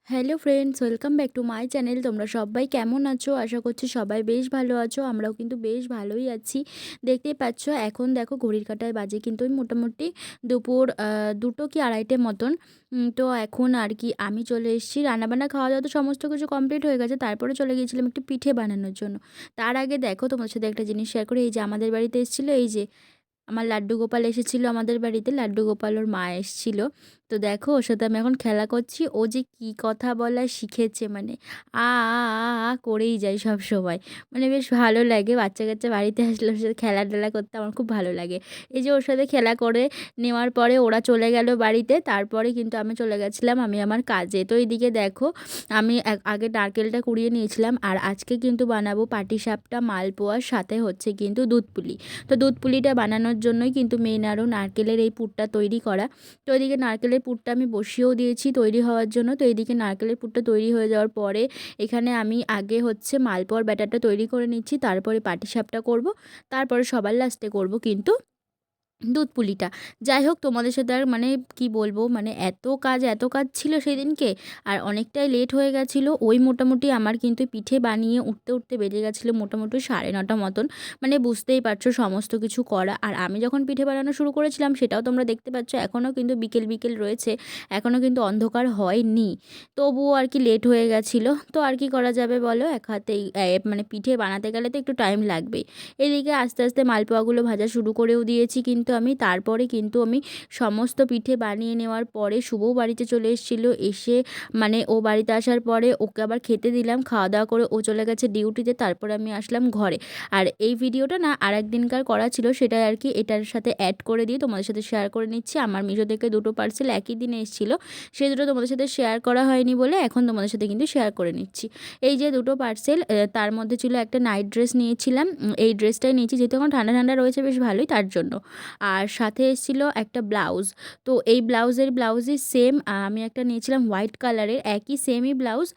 Hello friends, welcome back to my channel. তোমরা সবাই কেমন আছো? আশা করছি সবাই বেশ ভালো আছো। আমরাও কিন্তু বেশ ভালোই আছি। দেখতেই পাচ্ছ, এখন দেখো ঘড়ির কাঁটায় বাজে কিন্তু ওই মোটামুটি দুপুর 2টো কি 2:30টে মতন। তো এখন আর কি আমি চলে এসেছি, রান্নাবান্না খাওয়া দাওয়া তো সমস্ত কিছু কমপ্লিট হয়ে গেছে। তারপরে চলে গিয়েছিলাম একটু পিঠে বানানোর জন্য। তার আগে দেখো তোমার সাথে একটা জিনিস শেয়ার করি। এই যে আমাদের বাড়িতে এসেছিলো, এই যে আমার লাড্ডু গোপাল এসেছিলো আমাদের বাড়িতে। লাড্ডু গোপাল ওর মা এসেছিলো। তো দেখো ওর সাথে আমি এখন খেলা করছি। ও যে কি কথা বলা শিখেছে, মানে আ আ আ আ করেই যায় সব সময়। মানে বেশ ভালো লাগে বাচ্চা কাচ্চা বাড়িতে আসলে ওর সাথে খেলা টেলা করতে আমার খুব ভালো লাগে। এই যে ওর সাথে খেলা করে নেওয়ার পরে ওরা চলে গেল বাড়িতে। তারপরে কিন্তু আমি চলে গেছিলাম আমি আমার কাজে। তো এইদিকে দেখো আমি আগে নারকেলটা কুড়িয়ে নিয়েছিলাম, আর আজকে কিন্তু বানাবো পাটিসাপটা, মালপোয়ার সাথে হচ্ছে কিন্তু দুধ পুলি। তো দুধ পুলিটা বানানোর জন্যই কিন্তু মেন আরও নারকেলের এই পুরটা তৈরি করা। তো এদিকে নারকেলের পুরটা আমি বসিয়েও দিয়েছি তৈরি হওয়ার জন্য। তো এইদিকে নারকেলের পুরটা তৈরি হয়ে যাওয়ার পরে এখানে আমি আগে হচ্ছে মালপোয়ার ব্যাটারটা তৈরি করে নিচ্ছি, তারপরে পাটিসাপটা করব, তারপরে সবার লাস্টে করব কিন্তু দুধ পুলিটা। যাই হোক, তোমাদের সাথে আর মানে কি বলবো, মানে এত কাজ ছিল সেদিনকে, আর অনেকটাই লেট হয়ে গেছিলো। ওই মোটামুটি আমার কিন্তু পিঠে বানিয়ে উঠতে উঠতে বেজে গেছিলো মোটামুটি 9:30 মতন। মানে বুঝতেই পারছো সমস্ত কিছু করা। আর আমি যখন পিঠে বানানো শুরু করেছিলাম সেটাও তোমরা দেখতে পাচ্ছ, এখনও কিন্তু বিকেল বিকেল রয়েছে, এখনও কিন্তু অন্ধকার হয়নি। তবুও আর কি লেট হয়ে গেছিলো। তো আর কি করা যাবে বলো, এক হাতেই মানে পিঠে বানাতে গেলে তো একটু টাইম লাগবেই। এদিকে আস্তে আস্তে মালপোয়াগুলো ভাজা শুরু করেও দিয়েছি কিন্তু আমি। তারপরে কিন্তু আমি সমস্ত পিঠে বানিয়ে নেওয়ার পরে শুভও বাড়িতে চলে এসেছিলো। এসে মানে ও বাড়িতে আসার পরে ওকে আবার খেতে দিলাম, খাওয়া দাওয়া করে ও চলে গেছে ডিউটিতে। তারপরে আমি আসলাম ঘরে। আর এই ভিডিওটা না আর একদিনকার করা ছিল, সেটাই আর কি এটার সাথে অ্যাড করে দিয়ে তোমাদের সাথে শেয়ার করে নিচ্ছি। আমার মিশো থেকে 2টো পার্সেল একই দিনে এসেছিলো, সেই দুটো তোমাদের সাথে শেয়ার করা হয়নি বলে এখন তোমাদের সাথে কিন্তু শেয়ার করে নিচ্ছি। এই যে 2টো পার্সেল, তার মধ্যে ছিল একটা নাইট ড্রেস নিয়েছিলাম। এই ড্রেসটাই নিয়েছি যেহেতু এখন ঠান্ডা ঠান্ডা রয়েছে বেশ ভালোই, তার জন্য। আর সাথে এসেছিলো একটা ব্লাউজ। তো এই ব্লাউজই সেম আমি একটা নিয়েছিলাম হোয়াইট কালারের, একই সেমই ব্লাউজ।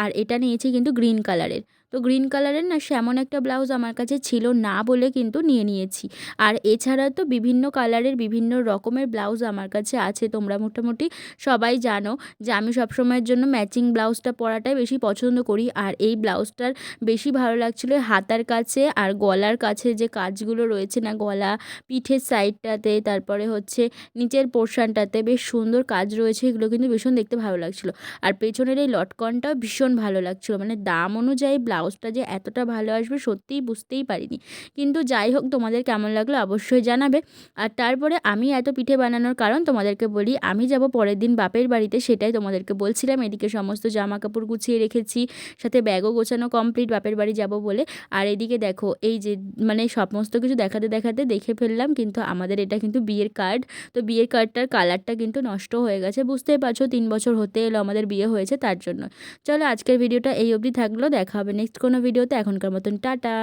আর এটা নিয়েছি কিন্তু গ্রিন কালারের। তো গ্রিন কালারের না সেমন একটা ব্লাউজ আমার কাছে ছিল না বলে কিন্তু নিয়েছি। আর এছাড়া তো বিভিন্ন কালারের বিভিন্ন রকমের ব্লাউজ আমার কাছে আছে। তোমরা মোটামুটি সবাই জানো যে আমি সবসময়ের জন্য ম্যাচিং ব্লাউজটা পরাটাই বেশি পছন্দ করি। আর এই ব্লাউজটার বেশি ভালো লাগছিলো হাতার কাছে আর গলার কাছে যে কাজগুলো রয়েছে না, গলা পিঠের সাইডটাতে, তারপরে হচ্ছে নিচের পোর্শনটাতে বেশ সুন্দর কাজ রয়েছে, এগুলো কিন্তু ভীষণ দেখতে ভালো লাগছিলো। আর পেছনের এই লটকনটাও ভীষণ ভালো লাগছিলো। মানে দাম অনুযায়ী ব্লাউজটা যে এতটা ভালো আসবে সত্যিই বুঝতেই পারিনি। কিন্তু যাই হোক, তোমাদের কেমন লাগলো অবশ্যই জানাবে। আর তারপরে আমি এত পিঠে বানানোর কারণ তোমাদেরকে বলি, আমি যাব পরের দিন বাপের বাড়িতে, সেটাই তোমাদেরকে বলছিলাম। এদিকে সমস্ত জামা কাপড় গুছিয়ে রেখেছি, সাথে ব্যাগও গোছানো কমপ্লিট বাপের বাড়ি যাব বলে। আর এদিকে দেখো এই যে মানে সমস্ত কিছু দেখাতে দেখাতে দেখে ফেললাম কিন্তু আমাদের এটা কিন্তু বিয়ের কার্ড। তো বিয়ের কার্ডটার কালারটা কিন্তু নষ্ট হয়ে গেছে, বুঝতেই পারছো 3 বছর হতে এলো আমাদের বিয়ে হয়েছে, তার জন্য। চলো আজকের ভিডিওটা এই অবধি থাকলো, দেখা হবে নেক্সট কোনো ভিডিওতে। এখনকার মতন টাটা।